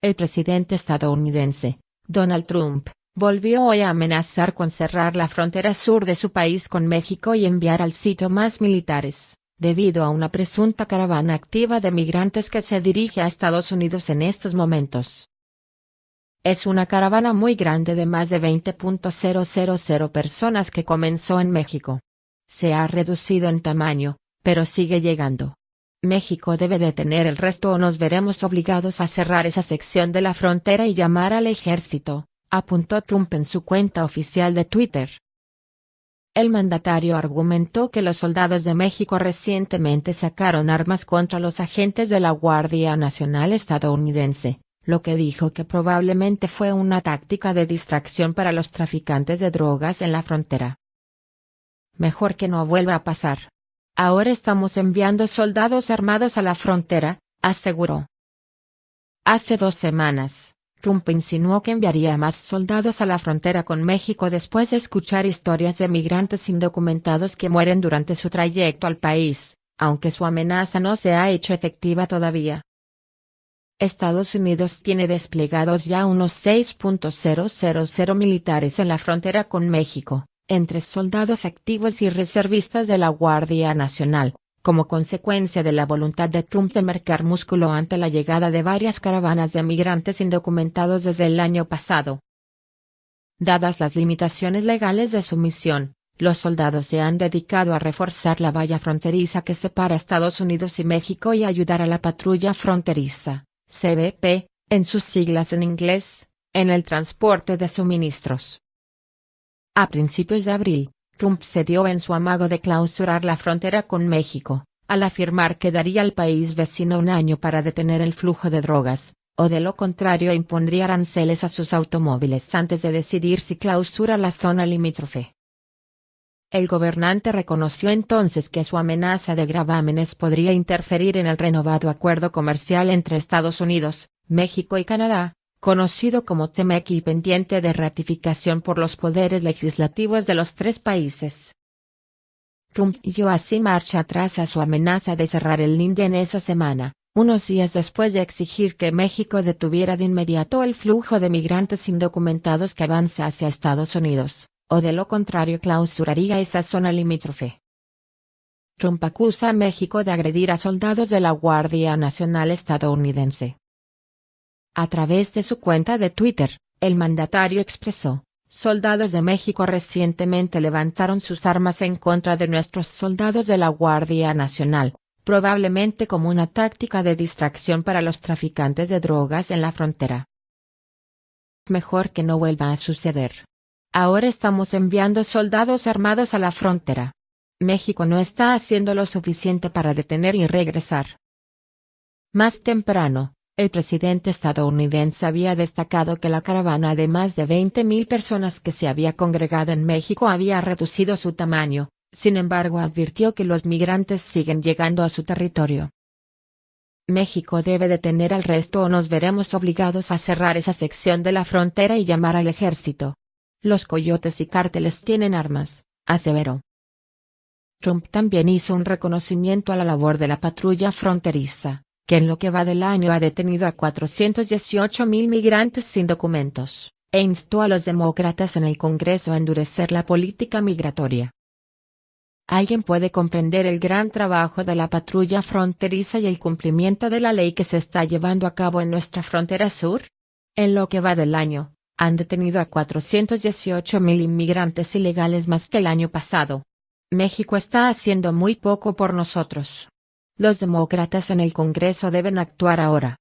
El presidente estadounidense, Donald Trump, volvió hoy a amenazar con cerrar la frontera sur de su país con México y enviar al sitio más militares, debido a una presunta caravana activa de migrantes que se dirige a Estados Unidos en estos momentos. Es una caravana muy grande de más de 20.000 personas que comenzó en México. Se ha reducido en tamaño, pero sigue llegando. México debe detener el resto o nos veremos obligados a cerrar esa sección de la frontera y llamar al ejército, apuntó Trump en su cuenta oficial de Twitter. El mandatario argumentó que los soldados de México recientemente sacaron armas contra los agentes de la Guardia Nacional estadounidense, lo que dijo que probablemente fue una táctica de distracción para los traficantes de drogas en la frontera. Mejor que no vuelva a pasar. Ahora estamos enviando soldados armados a la frontera, aseguró. Hace 2 semanas, Trump insinuó que enviaría más soldados a la frontera con México después de escuchar historias de migrantes indocumentados que mueren durante su trayecto al país, aunque su amenaza no se ha hecho efectiva todavía. Estados Unidos tiene desplegados ya unos 6.000 militares en la frontera con México, entre soldados activos y reservistas de la Guardia Nacional, como consecuencia de la voluntad de Trump de marcar músculo ante la llegada de varias caravanas de migrantes indocumentados desde el año pasado. Dadas las limitaciones legales de su misión, los soldados se han dedicado a reforzar la valla fronteriza que separa Estados Unidos y México y ayudar a la patrulla fronteriza, CBP, en sus siglas en inglés, en el transporte de suministros. A principios de abril, Trump cedió en su amago de clausurar la frontera con México, al afirmar que daría al país vecino un año para detener el flujo de drogas, o de lo contrario impondría aranceles a sus automóviles antes de decidir si clausura la zona limítrofe. El gobernante reconoció entonces que su amenaza de gravámenes podría interferir en el renovado acuerdo comercial entre Estados Unidos, México y Canadá, conocido como TEMEC y pendiente de ratificación por los poderes legislativos de los 3 países. Trump dio así marcha atrás a su amenaza de cerrar el linde en esa semana, unos días después de exigir que México detuviera de inmediato el flujo de migrantes indocumentados que avanza hacia Estados Unidos, o de lo contrario clausuraría esa zona limítrofe. Trump acusa a México de agredir a soldados de la Guardia Nacional estadounidense. A través de su cuenta de Twitter, el mandatario expresó: soldados de México recientemente levantaron sus armas en contra de nuestros soldados de la Guardia Nacional, probablemente como una táctica de distracción para los traficantes de drogas en la frontera. Mejor que no vuelva a suceder. Ahora estamos enviando soldados armados a la frontera. México no está haciendo lo suficiente para detener y regresar. Más temprano, el presidente estadounidense había destacado que la caravana de más de 20.000 personas que se había congregado en México había reducido su tamaño, sin embargo advirtió que los migrantes siguen llegando a su territorio. México debe detener al resto o nos veremos obligados a cerrar esa sección de la frontera y llamar al ejército. Los coyotes y cárteles tienen armas, aseveró. Trump también hizo un reconocimiento a la labor de la patrulla fronteriza, que en lo que va del año ha detenido a 418.000 migrantes sin documentos, e instó a los demócratas en el Congreso a endurecer la política migratoria. ¿Alguien puede comprender el gran trabajo de la patrulla fronteriza y el cumplimiento de la ley que se está llevando a cabo en nuestra frontera sur? En lo que va del año, han detenido a 418.000 inmigrantes ilegales más que el año pasado. México está haciendo muy poco por nosotros. Los demócratas en el Congreso deben actuar ahora.